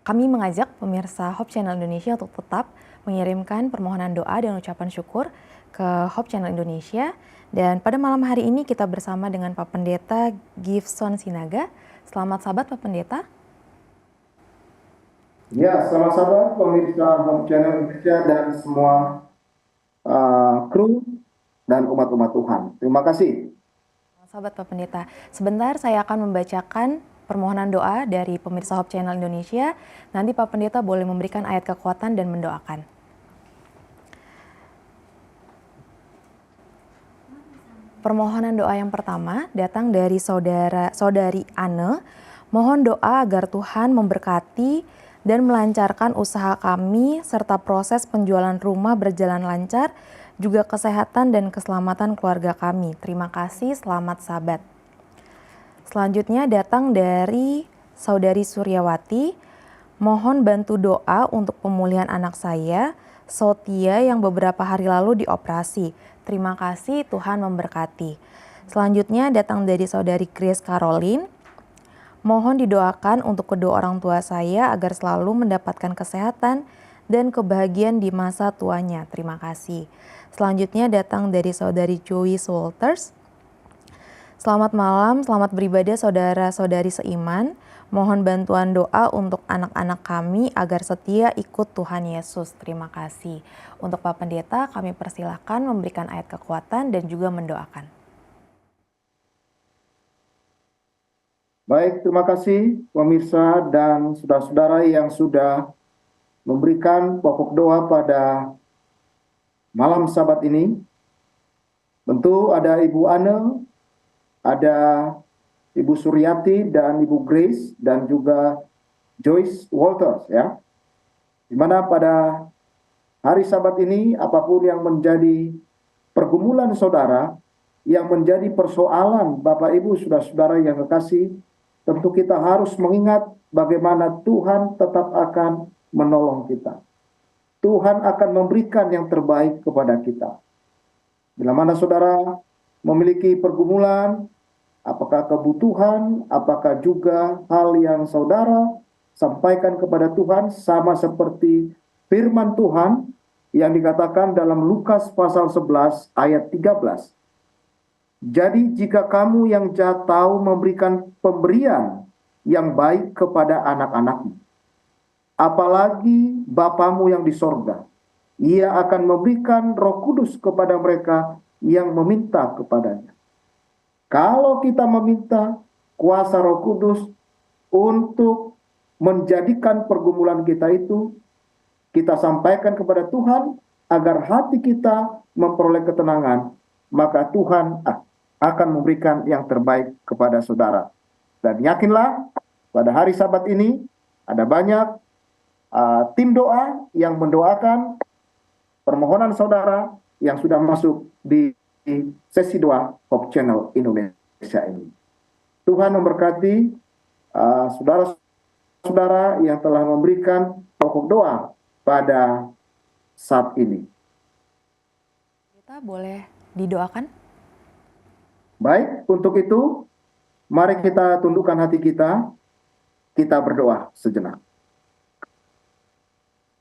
Kami mengajak pemirsa Hope Channel Indonesia untuk tetap mengirimkan permohonan doa dan ucapan syukur ke Hope Channel Indonesia. Dan pada malam hari ini kita bersama dengan Pak Pendeta Gifson Sinaga. Selamat sabat Pak Pendeta. Ya, selamat sabat pemirsa Hope Channel Indonesia dan semua kru dan umat-umat Tuhan. Terima kasih. Sahabat Pak Pendeta, sebentar saya akan membacakan permohonan doa dari pemirsa Hope Channel Indonesia. Nanti Pak Pendeta boleh memberikan ayat kekuatan dan mendoakan. Permohonan doa yang pertama datang dari saudari Anne. Mohon doa agar Tuhan memberkati dan melancarkan usaha kami serta proses penjualan rumah berjalan lancar, juga kesehatan dan keselamatan keluarga kami. Terima kasih, selamat sabat. Selanjutnya datang dari saudari Suryawati. Mohon bantu doa untuk pemulihan anak saya, Sotia, yang beberapa hari lalu dioperasi. Terima kasih, Tuhan memberkati. Selanjutnya datang dari saudari Grace Caroline. Mohon didoakan untuk kedua orang tua saya agar selalu mendapatkan kesehatan dan kebahagiaan di masa tuanya. Terima kasih. Selanjutnya datang dari saudari Joyce Walters. Selamat malam, selamat beribadah saudara-saudari seiman. Mohon bantuan doa untuk anak-anak kami agar setia ikut Tuhan Yesus. Terima kasih. Untuk Pak Pendeta, kami persilahkan memberikan ayat kekuatan dan juga mendoakan. Baik, terima kasih pemirsa dan saudara-saudara yang sudah memberikan pokok doa pada malam Sabat ini. Tentu ada Ibu Anne, ada Ibu Suryati dan Ibu Grace dan juga Joyce Walters ya. Di mana pada hari Sabat ini apapun yang menjadi pergumulan saudara, yang menjadi persoalan Bapak Ibu saudara-saudara yang kekasih, tentu kita harus mengingat bagaimana Tuhan tetap akan menolong kita. Tuhan akan memberikan yang terbaik kepada kita. Bila mana saudara memiliki pergumulan, apakah kebutuhan, apakah juga hal yang saudara sampaikan kepada Tuhan, sama seperti firman Tuhan yang dikatakan dalam Lukas pasal 11 ayat 13. Jadi jika kamu yang jahat tahu memberikan pemberian yang baik kepada anak-anakmu, apalagi Bapamu yang di sorga, Ia akan memberikan Roh Kudus kepada mereka yang meminta kepadanya. Kalau kita meminta kuasa Roh Kudus untuk menjadikan pergumulan kita itu, kita sampaikan kepada Tuhan agar hati kita memperoleh ketenangan, maka Tuhan akan memberikan yang terbaik kepada saudara. Dan yakinlah pada hari Sabat ini ada banyak tim doa yang mendoakan permohonan saudara yang sudah masuk di sesi doa Hope Channel Indonesia ini. Tuhan memberkati saudara-saudara yang telah memberikan pokok doa pada saat ini. Kita boleh didoakan? Baik, untuk itu mari kita tundukkan hati kita berdoa sejenak.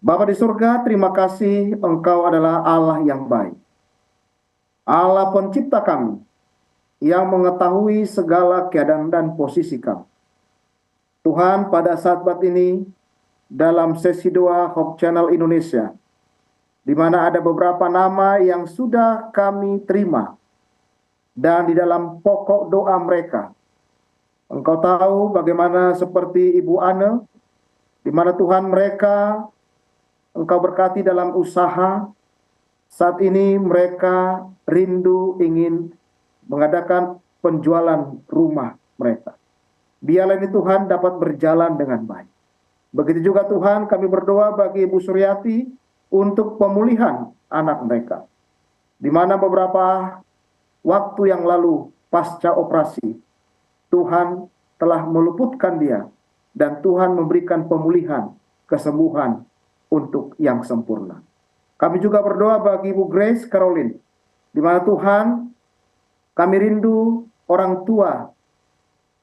Bapa di surga, terima kasih Engkau adalah Allah yang baik. Allah pencipta kami, yang mengetahui segala keadaan dan posisi kami. Tuhan, pada saat ini, dalam sesi doa Hope Channel Indonesia, di mana ada beberapa nama yang sudah kami terima, dan di dalam pokok doa mereka, Engkau tahu bagaimana seperti Ibu Anne, di mana Tuhan mereka Engkau berkati dalam usaha. Saat ini mereka rindu ingin mengadakan penjualan rumah mereka. Biarlah ini Tuhan dapat berjalan dengan baik. Begitu juga Tuhan kami berdoa bagi Ibu Suryati untuk pemulihan anak mereka. Di mana beberapa waktu yang lalu pasca operasi, Tuhan telah meluputkan dia dan Tuhan memberikan pemulihan, kesembuhan untuk yang sempurna. Kami juga berdoa bagi Ibu Grace Caroline, di mana Tuhan kami rindu orang tua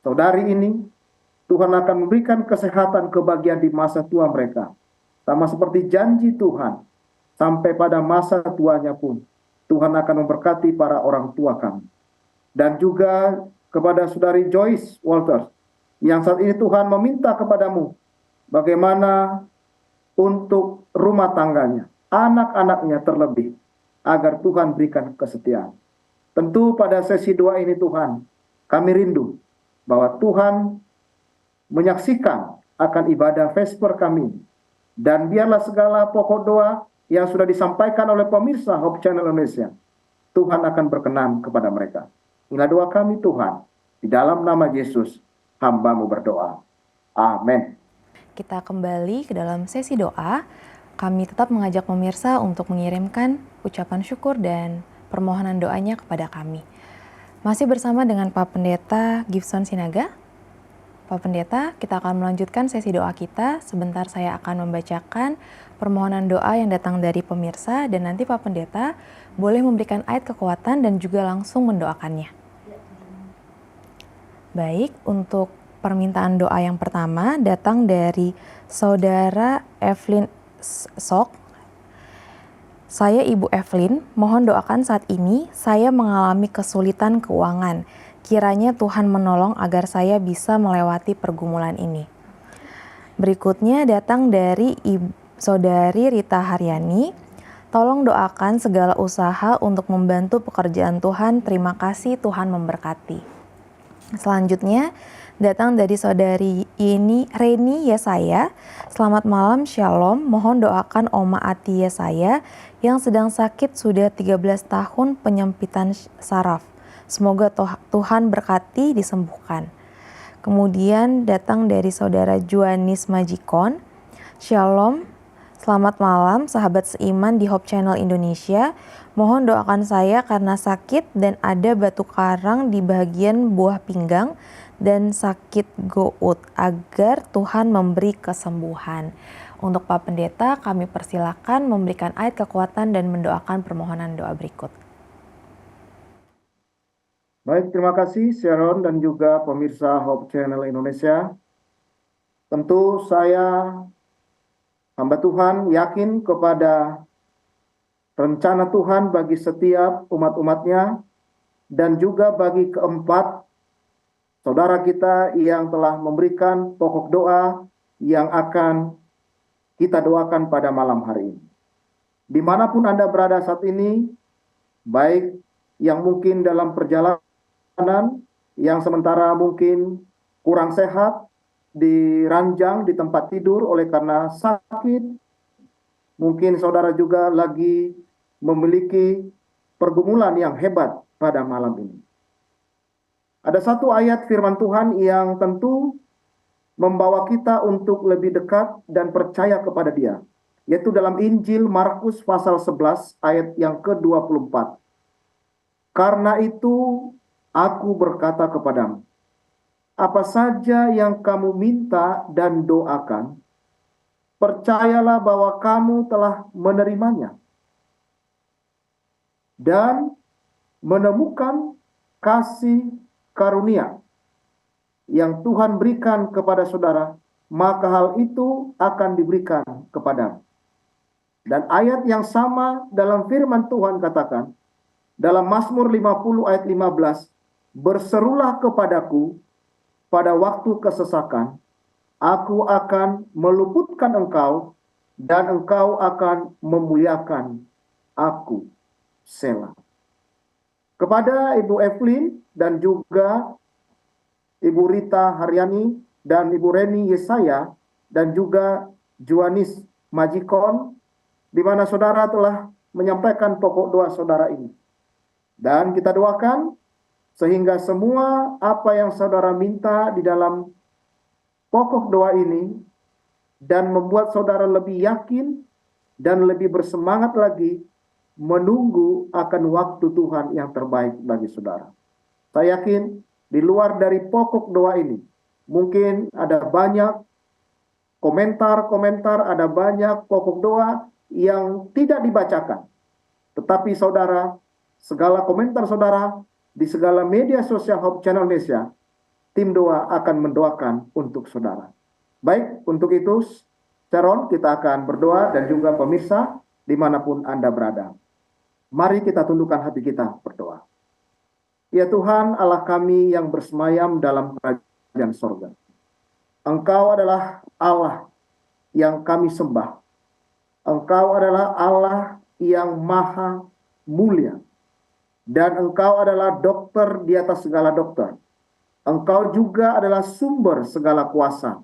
saudari ini Tuhan akan memberikan kesehatan kebahagiaan di masa tua mereka. Sama seperti janji Tuhan, sampai pada masa tuanya pun, Tuhan akan memberkati para orang tua kami. Dan juga kepada saudari Joyce Walters, yang saat ini Tuhan meminta kepadamu, bagaimana untuk rumah tangganya, anak-anaknya terlebih, agar Tuhan berikan kesetiaan. Tentu pada sesi doa ini Tuhan, kami rindu bahwa Tuhan menyaksikan akan ibadah Vesper kami. Dan biarlah segala pokok doa yang sudah disampaikan oleh pemirsa Hope Channel Indonesia, Tuhan akan berkenan kepada mereka. Inilah doa kami Tuhan, di dalam nama Yesus, hamba-Mu berdoa. Amin. Kita kembali ke dalam sesi doa. Kami tetap mengajak pemirsa untuk mengirimkan ucapan syukur dan permohonan doanya kepada kami. Masih bersama dengan Pak Pendeta Gibson Sinaga. Pak Pendeta, kita akan melanjutkan sesi doa kita. Sebentar saya akan membacakan permohonan doa yang datang dari pemirsa, dan nanti Pak Pendeta boleh memberikan ayat kekuatan dan juga langsung mendoakannya. Baik, untuk permintaan doa yang pertama datang dari Saudara Evelyn Sok. Saya Ibu Evelyn, mohon doakan saat ini saya mengalami kesulitan keuangan. Kiranya Tuhan menolong agar saya bisa melewati pergumulan ini. Berikutnya datang dari Saudari Rita Haryani. Tolong doakan segala usaha untuk membantu pekerjaan Tuhan. Terima kasih, Tuhan memberkati. Selanjutnya datang dari Saudari Reni Yesaya. Selamat malam, Shalom. Mohon doakan Oma Ati Yesaya yang sedang sakit sudah 13 tahun penyempitan saraf. Semoga Tuhan berkati disembuhkan. Kemudian datang dari Saudara Juanis Majikon. Shalom, selamat malam sahabat seiman di Hope Channel Indonesia. Mohon doakan saya karena sakit dan ada batu karang di bagian buah pinggang dan sakit gout agar Tuhan memberi kesembuhan. Untuk Pak Pendeta, kami persilakan memberikan ayat kekuatan dan mendoakan permohonan doa berikut. Baik, terima kasih Sharon dan juga pemirsa Hope Channel Indonesia. Tentu saya, hamba Tuhan, yakin kepada rencana Tuhan bagi setiap umat-umatnya dan juga bagi keempat saudara kita yang telah memberikan pokok doa yang akan kita doakan pada malam hari ini. Dimanapun Anda berada saat ini, baik yang mungkin dalam perjalanan, yang sementara mungkin kurang sehat, di ranjang, di tempat tidur oleh karena sakit, mungkin saudara juga lagi memiliki pergumulan yang hebat pada malam ini. Ada satu ayat firman Tuhan yang tentu membawa kita untuk lebih dekat dan percaya kepada Dia, yaitu dalam Injil Markus pasal 11 ayat yang ke-24. Karena itu aku berkata kepadamu, apa saja yang kamu minta dan doakan, percayalah bahwa kamu telah menerimanya dan menemukan kasih karunia yang Tuhan berikan kepada saudara, maka hal itu akan diberikan kepadamu. Dan ayat yang sama dalam firman Tuhan katakan, dalam Mazmur 50 ayat 15, berserulah kepadaku pada waktu kesesakan, aku akan meluputkan engkau dan engkau akan memuliakan aku. Selah. Kepada Ibu Evelyn dan juga Ibu Rita Haryani dan Ibu Reni Yesaya dan juga Juanis Majikon, di mana saudara telah menyampaikan pokok doa saudara ini. Dan kita doakan sehingga semua apa yang saudara minta di dalam pokok doa ini dan membuat saudara lebih yakin dan lebih bersemangat lagi menunggu akan waktu Tuhan yang terbaik bagi saudara. Saya yakin di luar dari pokok doa ini, mungkin ada banyak komentar-komentar, ada banyak pokok doa yang tidak dibacakan. Tetapi saudara, segala komentar saudara di segala media sosial Hope Channel Indonesia tim doa akan mendoakan untuk saudara. Baik, untuk itu Sharon, kita akan berdoa dan juga pemirsa dimanapun Anda berada. Mari kita tundukkan hati kita berdoa. Ya Tuhan Allah kami yang bersemayam dalam kerajaan sorga. Engkau adalah Allah yang kami sembah. Engkau adalah Allah yang maha mulia. Dan Engkau adalah dokter di atas segala dokter. Engkau juga adalah sumber segala kuasa.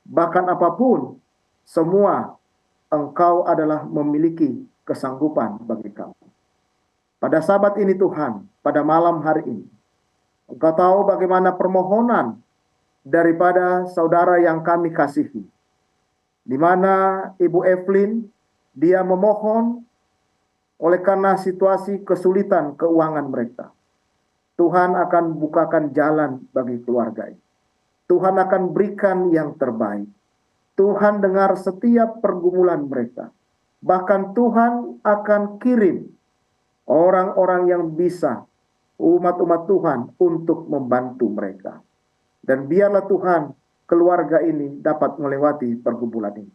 Bahkan apapun, semua Engkau adalah memiliki kesanggupan bagi kami. Pada sabat ini Tuhan, pada malam hari ini, Engkau tahu bagaimana permohonan daripada saudara yang kami kasihi. Di mana Ibu Evelyn, dia memohon oleh karena situasi kesulitan keuangan mereka. Tuhan akan bukakan jalan bagi keluarga ini. Tuhan akan berikan yang terbaik. Tuhan dengar setiap pergumulan mereka. Bahkan Tuhan akan kirim orang-orang yang bisa, umat-umat Tuhan untuk membantu mereka. Dan biarlah Tuhan keluarga ini dapat melewati pergumulan ini.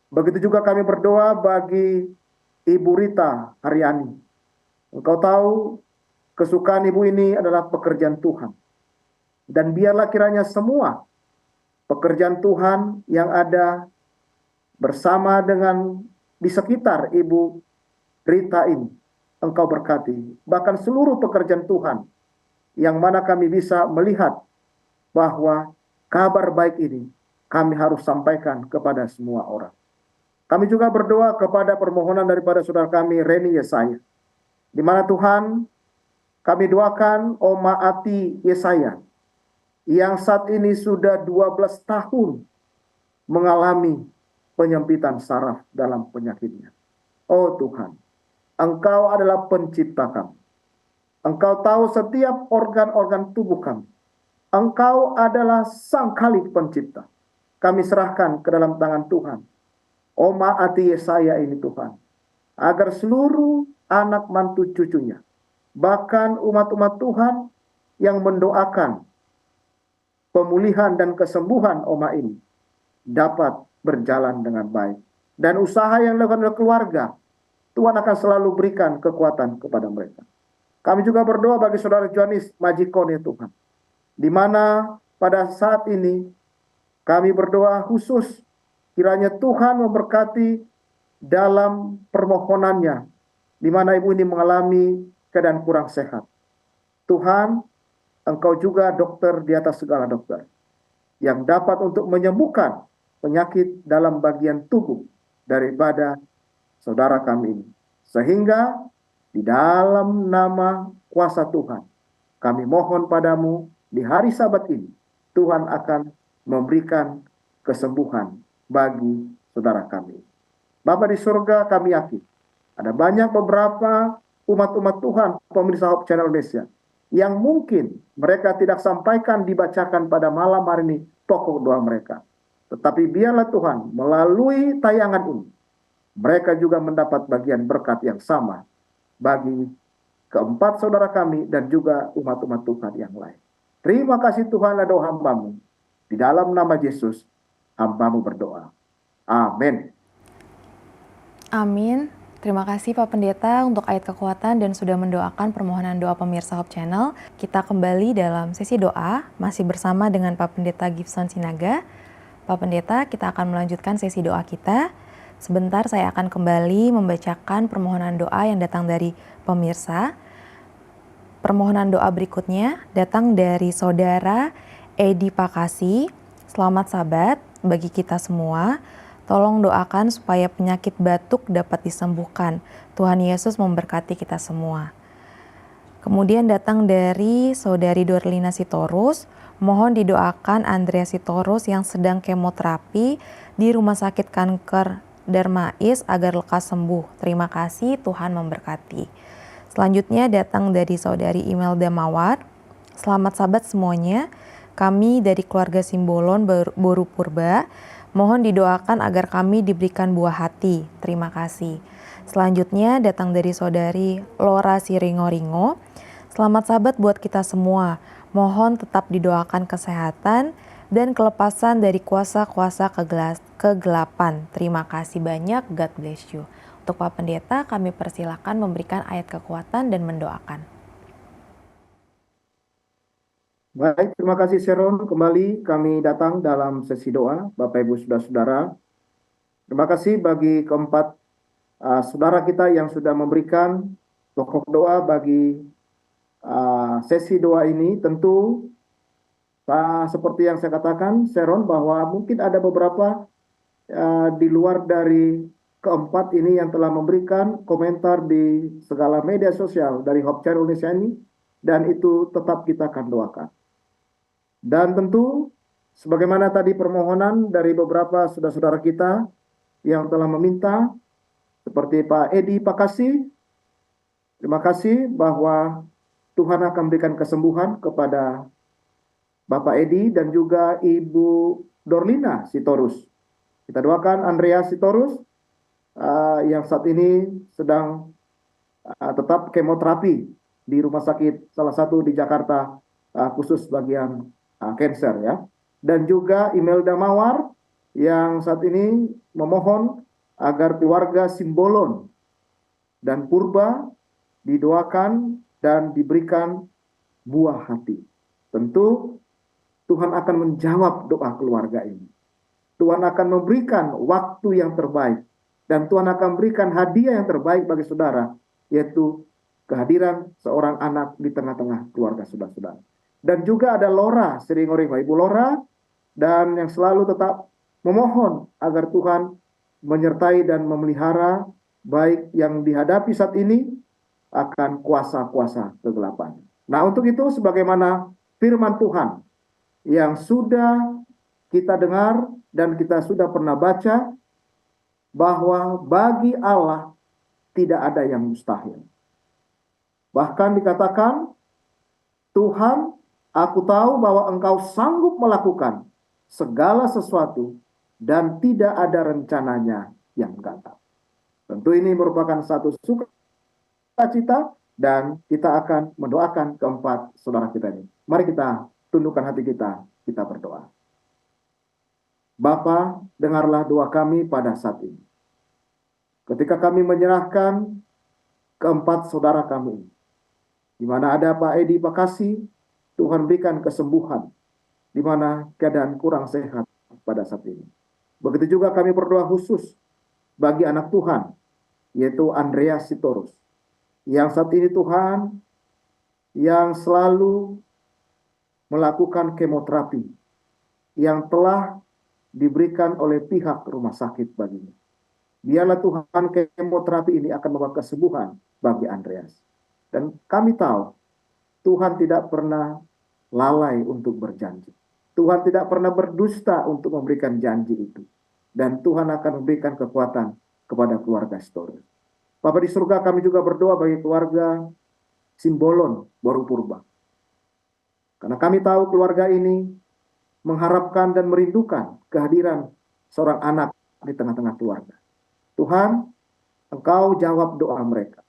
Begitu juga kami berdoa bagi Ibu Rita Haryani. Engkau tahu kesukaan ibu ini adalah pekerjaan Tuhan. Dan biarlah kiranya semua pekerjaan Tuhan yang ada bersama dengan di sekitar Ibu Rita ini, Engkau berkati. Bahkan seluruh pekerjaan Tuhan yang mana kami bisa melihat bahwa kabar baik ini kami harus sampaikan kepada semua orang. Kami juga berdoa kepada permohonan daripada saudara kami Reni Yesaya. Di mana Tuhan kami doakan Oma Ati Yesaya yang saat ini sudah 12 tahun mengalami penyempitan saraf dalam penyakitnya. Oh Tuhan, Engkau adalah pencipta kami. Engkau tahu setiap organ-organ tubuh kami. Engkau adalah Sang Khalik pencipta. Kami serahkan ke dalam tangan Tuhan Oma Ati Yesaya ini Tuhan. Agar seluruh anak mantu cucunya, bahkan umat-umat Tuhan yang mendoakan pemulihan dan kesembuhan Oma ini dapat berjalan dengan baik. Dan usaha yang dilakukan oleh keluarga, Tuhan akan selalu berikan kekuatan kepada mereka. Kami juga berdoa bagi saudara Johanis Majikon ya Tuhan. Di mana pada saat ini kami berdoa khusus kiranya Tuhan memberkati dalam permohonannya. Di mana ibu ini mengalami keadaan kurang sehat. Tuhan, Engkau juga dokter di atas segala dokter. Yang dapat untuk menyembuhkan penyakit dalam bagian tubuh daripada saudara kami ini. Sehingga di dalam nama kuasa Tuhan, kami mohon padamu di hari Sabat ini, Tuhan akan memberikan kesembuhan bagi saudara kami. Bapa di surga, kami yakin ada banyak beberapa umat-umat Tuhan, pemirsa Hope Channel Indonesia, yang mungkin mereka tidak sampaikan dibacakan pada malam hari ini pokok doa mereka. Tetapi biarlah Tuhan melalui tayangan ini, mereka juga mendapat bagian berkat yang sama bagi keempat saudara kami dan juga umat-umat Tuhan yang lain. Terima kasih Tuhan doa hamba-Mu. Di dalam nama Yesus, hamba-Mu berdoa. Amin. Amin. Terima kasih Pak Pendeta untuk ayat kekuatan dan sudah mendoakan permohonan doa pemirsa Hope Channel. Kita kembali dalam sesi doa, masih bersama dengan Pak Pendeta Gibson Sinaga. Pak Pendeta, kita akan melanjutkan sesi doa kita. Sebentar saya akan kembali membacakan permohonan doa yang datang dari pemirsa. Permohonan doa berikutnya datang dari Saudara Edi Pakasi. Selamat Sabat bagi kita semua. Tolong doakan supaya penyakit batuk dapat disembuhkan. Tuhan Yesus memberkati kita semua. Kemudian datang dari Saudari Dorlina Sitorus. Mohon didoakan Andrea Sitorus yang sedang kemoterapi di Rumah Sakit Kanker Darmais agar lekas sembuh. Terima kasih, Tuhan memberkati. Selanjutnya datang dari Saudari Imelda Mawar. Selamat Sabat semuanya. Kami dari keluarga Simbolon Boru Purba. Mohon didoakan agar kami diberikan buah hati. Terima kasih. Selanjutnya datang dari Saudari Lora Siringo-Ringo. Selamat Sabat buat kita semua. Mohon tetap didoakan kesehatan dan kelepasan dari kuasa-kuasa kegelapan. Terima kasih banyak, God bless you. Untuk Pak Pendeta, kami persilakan memberikan ayat kekuatan dan mendoakan. Baik, terima kasih Sharon. Kembali kami datang dalam sesi doa, Bapak Ibu Saudara-saudara. Terima kasih bagi keempat saudara kita yang sudah memberikan pokok doa bagi sesi doa ini. Tentu seperti yang saya katakan, Sharon, bahwa mungkin ada beberapa di luar dari keempat ini yang telah memberikan komentar di segala media sosial dari Hope Channel Indonesia ini, dan itu tetap kita akan doakan. Dan tentu sebagaimana tadi permohonan dari beberapa saudara-saudara kita yang telah meminta, seperti Pak Edi Pakasi, terima kasih bahwa Tuhan akan memberikan kesembuhan kepada Bapak Edi dan juga Ibu Dorlina Sitorus. Kita doakan Andrea Sitorus yang saat ini sedang tetap kemoterapi di rumah sakit salah satu di Jakarta, khusus bagian cancer ya. Dan juga Imelda Mawar yang saat ini memohon agar keluarga Simbolon dan Purba didoakan dan diberikan buah hati. Tentu Tuhan akan menjawab doa keluarga ini. Tuhan akan memberikan waktu yang terbaik. Dan Tuhan akan memberikan hadiah yang terbaik bagi saudara, yaitu kehadiran seorang anak di tengah-tengah keluarga saudara-saudara. Dan juga ada Lora Siringoringo, Ibu Lora, dan yang selalu tetap memohon agar Tuhan menyertai dan memelihara baik yang dihadapi saat ini akan kuasa-kuasa kegelapan. Nah, untuk itu sebagaimana firman Tuhan yang sudah kita dengar dan kita sudah pernah baca, bahwa bagi Allah tidak ada yang mustahil. Bahkan dikatakan, Tuhan, aku tahu bahwa Engkau sanggup melakukan segala sesuatu dan tidak ada rencananya yang gagal. Tentu ini merupakan satu sukacita dan kita akan mendoakan keempat saudara kita ini. Mari kita tundukkan hati kita, kita berdoa. Bapa, dengarlah doa kami pada saat ini. Ketika kami menyerahkan keempat saudara kami, di mana ada Pak Edi Pakasi, Tuhan berikan kesembuhan, di mana keadaan kurang sehat pada saat ini. Begitu juga kami berdoa khusus bagi anak Tuhan, yaitu Andrea Sitorus, yang saat ini Tuhan, yang selalu melakukan kemoterapi, yang telah diberikan oleh pihak rumah sakit baginya. Biarlah Tuhan kemoterapi ini akan membawa kesembuhan bagi Andreas. Dan kami tahu Tuhan tidak pernah lalai untuk berjanji. Tuhan tidak pernah berdusta untuk memberikan janji itu. Dan Tuhan akan memberikan kekuatan kepada keluarga Sitorus. Bapa di surga, kami juga berdoa bagi keluarga Simbolon Boru Purba. Karena kami tahu keluarga ini mengharapkan dan merindukan kehadiran seorang anak di tengah-tengah keluarga. Tuhan, Engkau jawab doa mereka.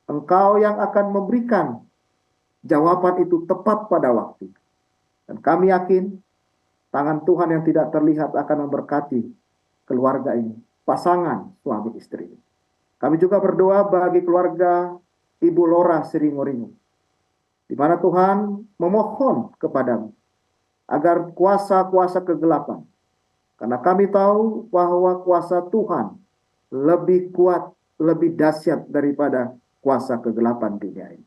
Engkau yang akan memberikan jawaban itu tepat pada waktu. Dan kami yakin tangan Tuhan yang tidak terlihat akan memberkati keluarga ini, pasangan suami istri ini. Kami juga berdoa bagi keluarga Ibu Lora Siringoringo, di mana Tuhan memohon kepadamu agar kuasa-kuasa kegelapan, karena kami tahu bahwa kuasa Tuhan lebih kuat, lebih dahsyat daripada kuasa kegelapan dunia ini.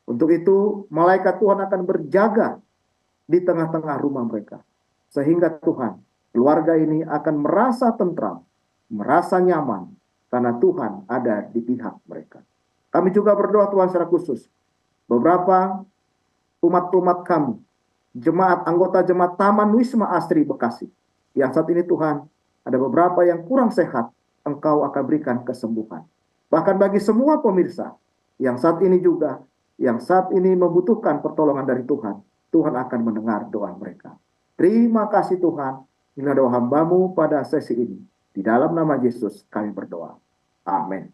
Untuk itu, malaikat Tuhan akan berjaga di tengah-tengah rumah mereka. Sehingga Tuhan, keluarga ini akan merasa tentram, merasa nyaman, karena Tuhan ada di pihak mereka. Kami juga berdoa Tuhan secara khusus, beberapa umat-umat kami, anggota jemaat Taman Wisma Asri Bekasi, yang saat ini Tuhan, ada beberapa yang kurang sehat, Engkau akan berikan kesembuhan. Bahkan bagi semua pemirsa yang saat ini juga, yang saat ini membutuhkan pertolongan dari Tuhan, Tuhan akan mendengar doa mereka. Terima kasih Tuhan, inilah doa hamba-Mu pada sesi ini. Di dalam nama Yesus kami berdoa. Amin.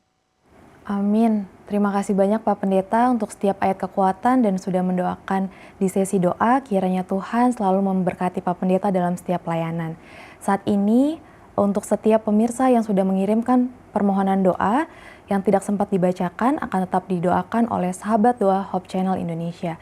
Amin. Terima kasih banyak Pak Pendeta untuk setiap ayat kekuatan dan sudah mendoakan di sesi doa. Kiranya Tuhan selalu memberkati Pak Pendeta dalam setiap pelayanan. Saat ini untuk setiap pemirsa yang sudah mengirimkan permohonan doa yang tidak sempat dibacakan akan tetap didoakan oleh sahabat doa Hope Channel Indonesia.